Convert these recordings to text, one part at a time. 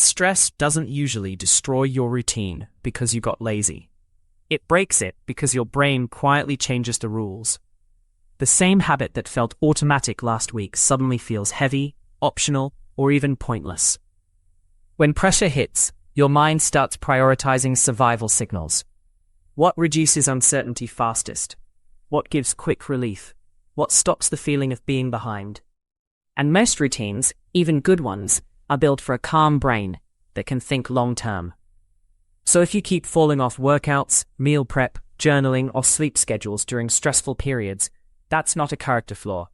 Stress doesn't usually destroy your routine because you got lazy. It breaks it because your brain quietly changes the rules. The same habit that felt automatic last week suddenly feels heavy, optional, or even pointless. When pressure hits, your mind starts prioritizing survival signals. What reduces uncertainty fastest? What gives quick relief? What stops the feeling of being behind? And most routines, even good ones, are built for a calm brain that can think long-term. So if you keep falling off workouts, meal prep, journaling, or sleep schedules during stressful periods, that's not a character flaw.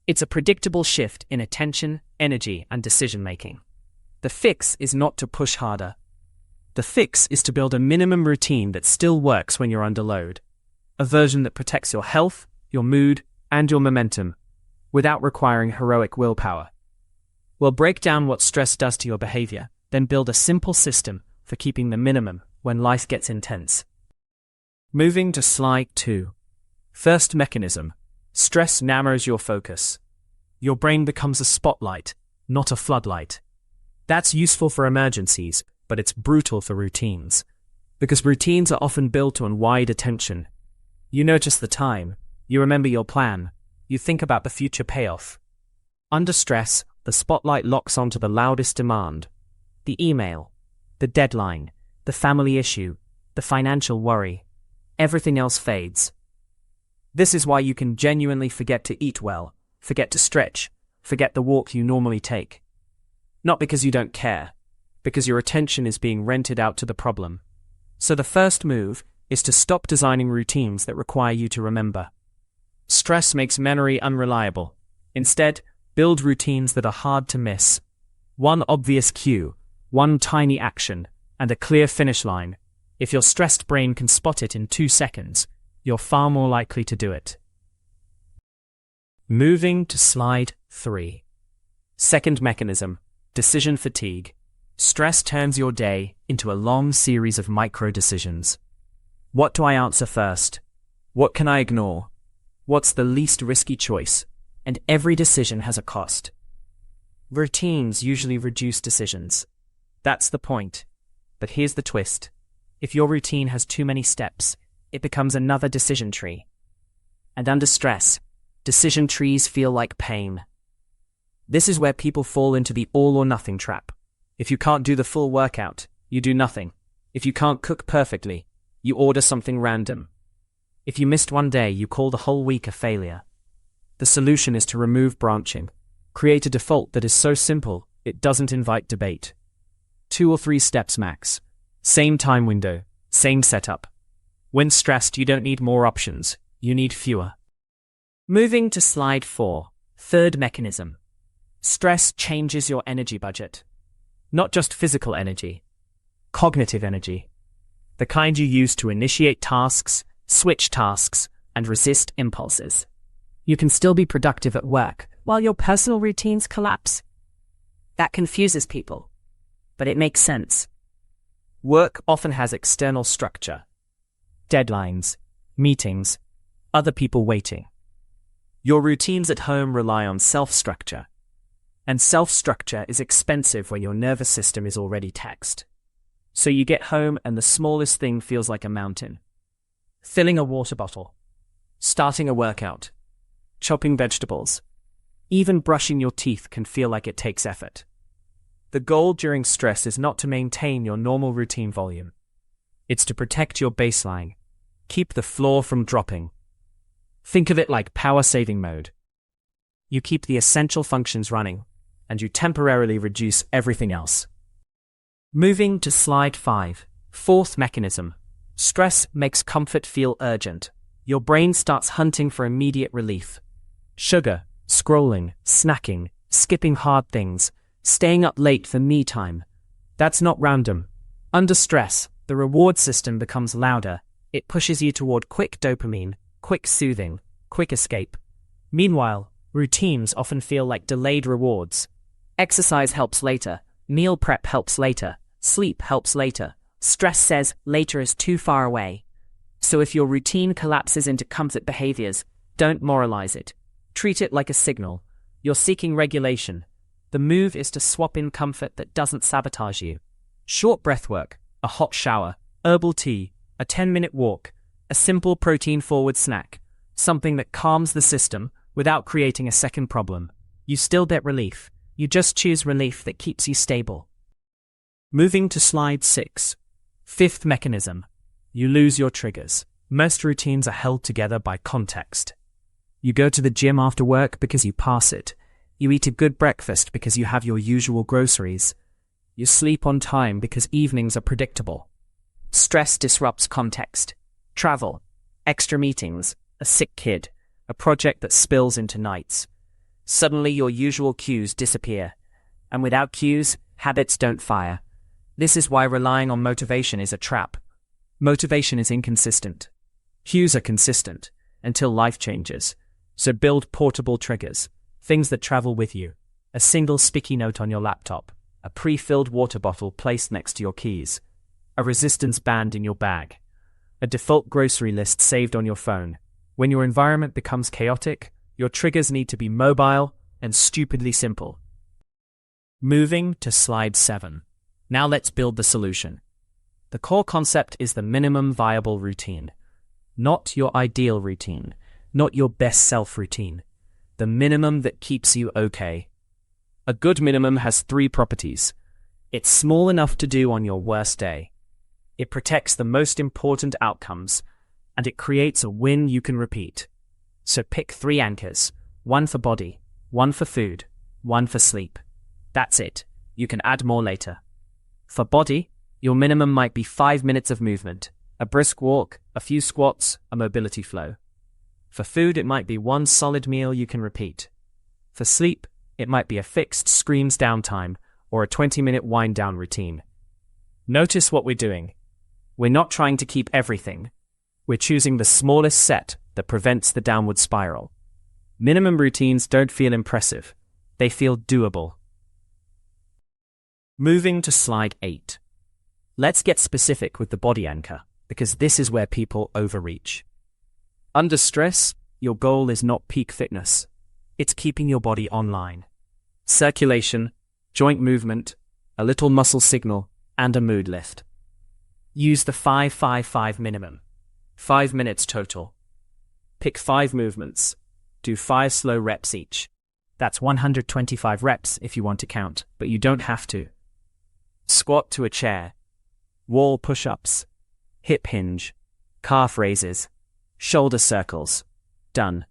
It's a predictable shift in attention, energy, and decision-making. The fix is not to push harder. The fix is to build a minimum routine that still works when you're under load. A version that protects your health, your mood, and your momentum, without requiring heroic willpower. We'll break down what stress does to your behavior, then build a simple system for keeping the minimum when life gets intense. Moving to slide 2. First mechanism. Stress narrows your focus. Your brain becomes a spotlight, not a floodlight. That's useful for emergencies, but it's brutal for routines. Because routines are often built on wide attention. You notice the time, you remember your plan, you think about the future payoff. Under stress, the spotlight locks onto the loudest demand. The email, the deadline, the family issue, the financial worry. Everything else fades. This is why you can genuinely forget to eat well, forget to stretch, forget the walk you normally take. Not because you don't care, because your attention is being rented out to the problem. So the first move is to stop designing routines that require you to remember. Stress makes memory unreliable. Instead, build routines that are hard to miss. One obvious cue, one tiny action, and a clear finish line. If your stressed brain can spot it in 2 seconds, you're far more likely to do it. Moving to slide 3. Second mechanism, decision fatigue. Stress turns your day into a long series of micro-decisions. What do I answer first? What can I ignore? What's the least risky choice? And every decision has a cost. Routines usually reduce decisions. That's the point. But here's the twist. If your routine has too many steps, it becomes another decision tree. And under stress, decision trees feel like pain. This is where people fall into the all-or-nothing trap. If you can't do the full workout, you do nothing. If you can't cook perfectly, you order something random. If you missed one day, you call the whole week a failure. The solution is to remove branching. Create a default that is so simple, it doesn't invite debate. 2 or 3 steps max. Same time window, same setup. When stressed, you don't need more options, you need fewer. Moving to slide 4. Third mechanism. Stress changes your energy budget. Not just physical energy, cognitive energy. The kind you use to initiate tasks, switch tasks, and resist impulses. You can still be productive at work while your personal routines collapse. That confuses people, but it makes sense. Work often has external structure. Deadlines, meetings, other people waiting. Your routines at home rely on self-structure. And self-structure is expensive where your nervous system is already taxed. So you get home and the smallest thing feels like a mountain. Filling a water bottle, starting a workout, chopping vegetables, even brushing your teeth can feel like it takes effort. The goal during stress is not to maintain your normal routine volume. It's to protect your baseline, keep the floor from dropping. Think of it like power-saving mode. You keep the essential functions running, and you temporarily reduce everything else. Moving to slide 5. Fourth mechanism. Stress makes comfort feel urgent. Your brain starts hunting for immediate relief. Sugar, scrolling, snacking, skipping hard things, staying up late for me time. That's not random. Under stress, the reward system becomes louder. It pushes you toward quick dopamine, quick soothing, quick escape. Meanwhile, routines often feel like delayed rewards. Exercise helps later, meal prep helps later, sleep helps later. Stress says later is too far away. So if your routine collapses into comfort behaviors, don't moralize it. Treat it like a signal. You're seeking regulation. The move is to swap in comfort that doesn't sabotage you. Short breathwork, a hot shower, herbal tea, a 10-minute walk, a simple protein-forward snack, something that calms the system without creating a second problem. You still get relief. You just choose relief that keeps you stable. Moving to slide 6. Fifth mechanism. You lose your triggers. Most routines are held together by context. You go to the gym after work because you pass it. You eat a good breakfast because you have your usual groceries. You sleep on time because evenings are predictable. Stress disrupts context. Travel, extra meetings, a sick kid, a project that spills into nights. Suddenly your usual cues disappear. And without cues, habits don't fire. This is why relying on motivation is a trap. Motivation is inconsistent. Cues are consistent until life changes. So build portable triggers, things that travel with you. A single sticky note on your laptop, a pre-filled water bottle placed next to your keys, a resistance band in your bag, a default grocery list saved on your phone. When your environment becomes chaotic, your triggers need to be mobile and stupidly simple. Moving to slide 7. Now let's build the solution. The core concept is the minimum viable routine. Not your ideal routine, not your best self routine. The minimum that keeps you okay. A good minimum has 3 properties. It's small enough to do on your worst day. It protects the most important outcomes, and it creates a win you can repeat. So pick 3 anchors, 1 for body, 1 for food, 1 for sleep. That's it. You can add more later. For body, your minimum might be 5 minutes of movement, a brisk walk, a few squats, a mobility flow. For food, it might be 1 solid meal you can repeat. For sleep, it might be a fixed screams downtime or a 20-minute wind-down routine. Notice what we're doing. We're not trying to keep everything. We're choosing the smallest set that prevents the downward spiral. Minimum routines don't feel impressive. They feel doable. Moving to slide 8. Let's get specific with the body anchor, because this is where people overreach. Under stress, your goal is not peak fitness. It's keeping your body online. Circulation, joint movement, a little muscle signal, and a mood lift. Use the 5-5-5 minimum. 5 minutes total. Pick 5 movements. Do 5 slow reps each. That's 125 reps if you want to count, but you don't have to. Squat to a chair. Wall push-ups. Hip hinge. Calf raises. Shoulder circles. Done.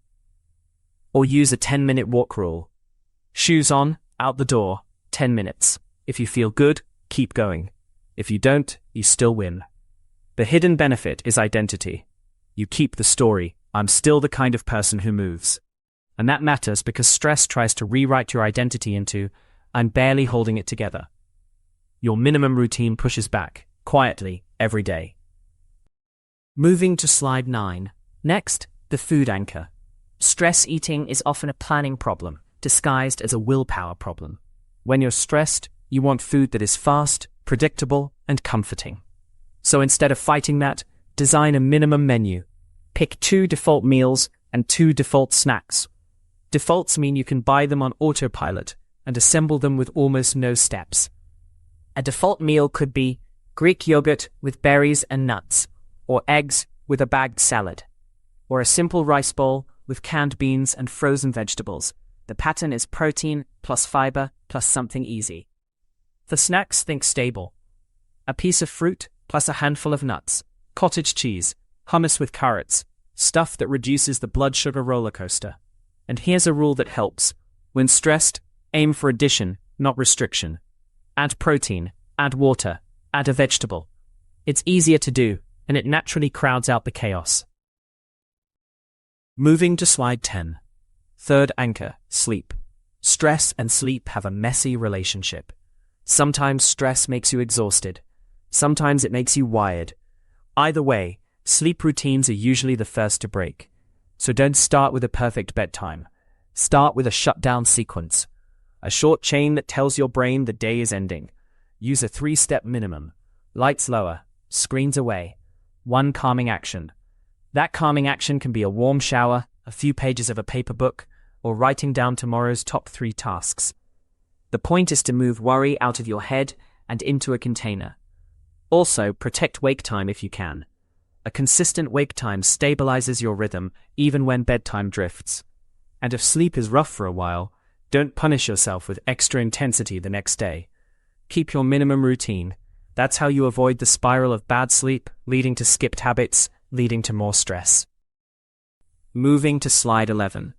Or use a 10-minute walk rule. Shoes on, out the door, 10 minutes. If you feel good, keep going. If you don't, you still win. The hidden benefit is identity. You keep the story, I'm still the kind of person who moves. And that matters because stress tries to rewrite your identity into, I'm barely holding it together. Your minimum routine pushes back, quietly, every day. Moving to slide 9. Next, the food anchor. Stress eating is often a planning problem, disguised as a willpower problem. When you're stressed, you want food that is fast, predictable, and comforting. So instead of fighting that, design a minimum menu. Pick 2 default meals and 2 default snacks. Defaults mean you can buy them on autopilot and assemble them with almost no steps. A default meal could be Greek yogurt with berries and nuts, or eggs with a bagged salad, or a simple rice bowl with canned beans and frozen vegetables. The pattern is protein plus fiber plus something easy. For snacks, think stable. A piece of fruit plus a handful of nuts, cottage cheese, hummus with carrots, stuff that reduces the blood sugar roller coaster. And here's a rule that helps. When stressed, aim for addition, not restriction. Add protein, add water, add a vegetable. It's easier to do, and it naturally crowds out the chaos. Moving to slide 10. Third anchor, sleep. Stress and sleep have a messy relationship. Sometimes stress makes you exhausted. Sometimes it makes you wired. Either way, sleep routines are usually the first to break. So don't start with a perfect bedtime. Start with a shutdown sequence. A short chain that tells your brain the day is ending. Use a 3-step minimum. Lights lower, screens away. 1 calming action. That calming action can be a warm shower, a few pages of a paper book, or writing down tomorrow's top 3 tasks. The point is to move worry out of your head and into a container. Also, protect wake time if you can. A consistent wake time stabilizes your rhythm even when bedtime drifts. And if sleep is rough for a while, don't punish yourself with extra intensity the next day. Keep your minimum routine. That's how you avoid the spiral of bad sleep, leading to skipped habits, leading to more stress. Moving to slide 11.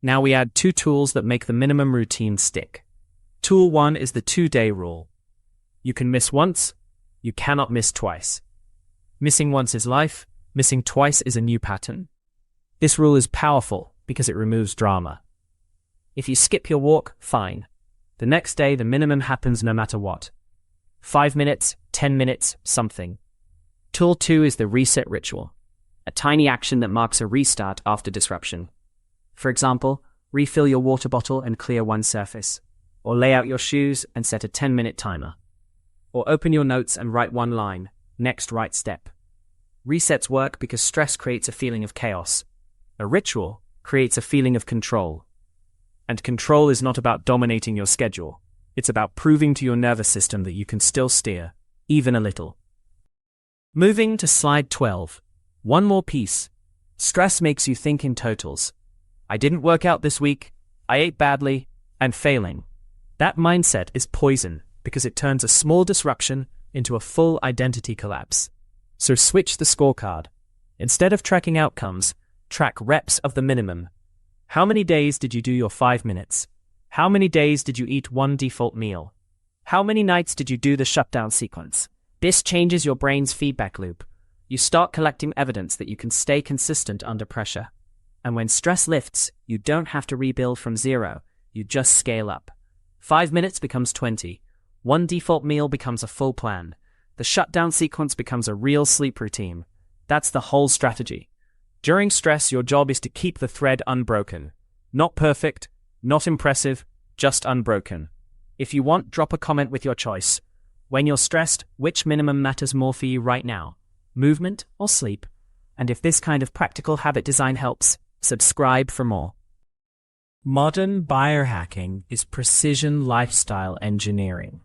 Now we add 2 tools that make the minimum routine stick. Tool 1 is the 2-day rule. You can miss once, you cannot miss twice. Missing once is life, missing twice is a new pattern. This rule is powerful because it removes drama. If you skip your walk, fine. The next day, the minimum happens no matter what. 5 minutes, 10 minutes, something. Tool 2 is the reset ritual, a tiny action that marks a restart after disruption. For example, refill your water bottle and clear one surface, or lay out your shoes and set a 10-minute timer, or open your notes and write one line, next right step. Resets work because stress creates a feeling of chaos. A ritual creates a feeling of control. And control is not about dominating your schedule. It's about proving to your nervous system that you can still steer, even a little. Moving to slide 12. One more piece. Stress makes you think in totals. I didn't work out this week, I ate badly, and failing. That mindset is poison because it turns a small disruption into a full identity collapse. So switch the scorecard. Instead of tracking outcomes, track reps of the minimum. How many days did you do your 5 minutes? How many days did you eat one default meal? How many nights did you do the shutdown sequence? This changes your brain's feedback loop. You start collecting evidence that you can stay consistent under pressure. And when stress lifts, you don't have to rebuild from zero. You just scale up. 5 minutes becomes 20. One default meal becomes a full plan. The shutdown sequence becomes a real sleep routine. That's the whole strategy. During stress, your job is to keep the thread unbroken. Not perfect, not impressive, just unbroken. If you want, drop a comment with your choice. When you're stressed, which minimum matters more for you right now? Movement or sleep? And if this kind of practical habit design helps, subscribe for more. Modern biohacking is precision lifestyle engineering.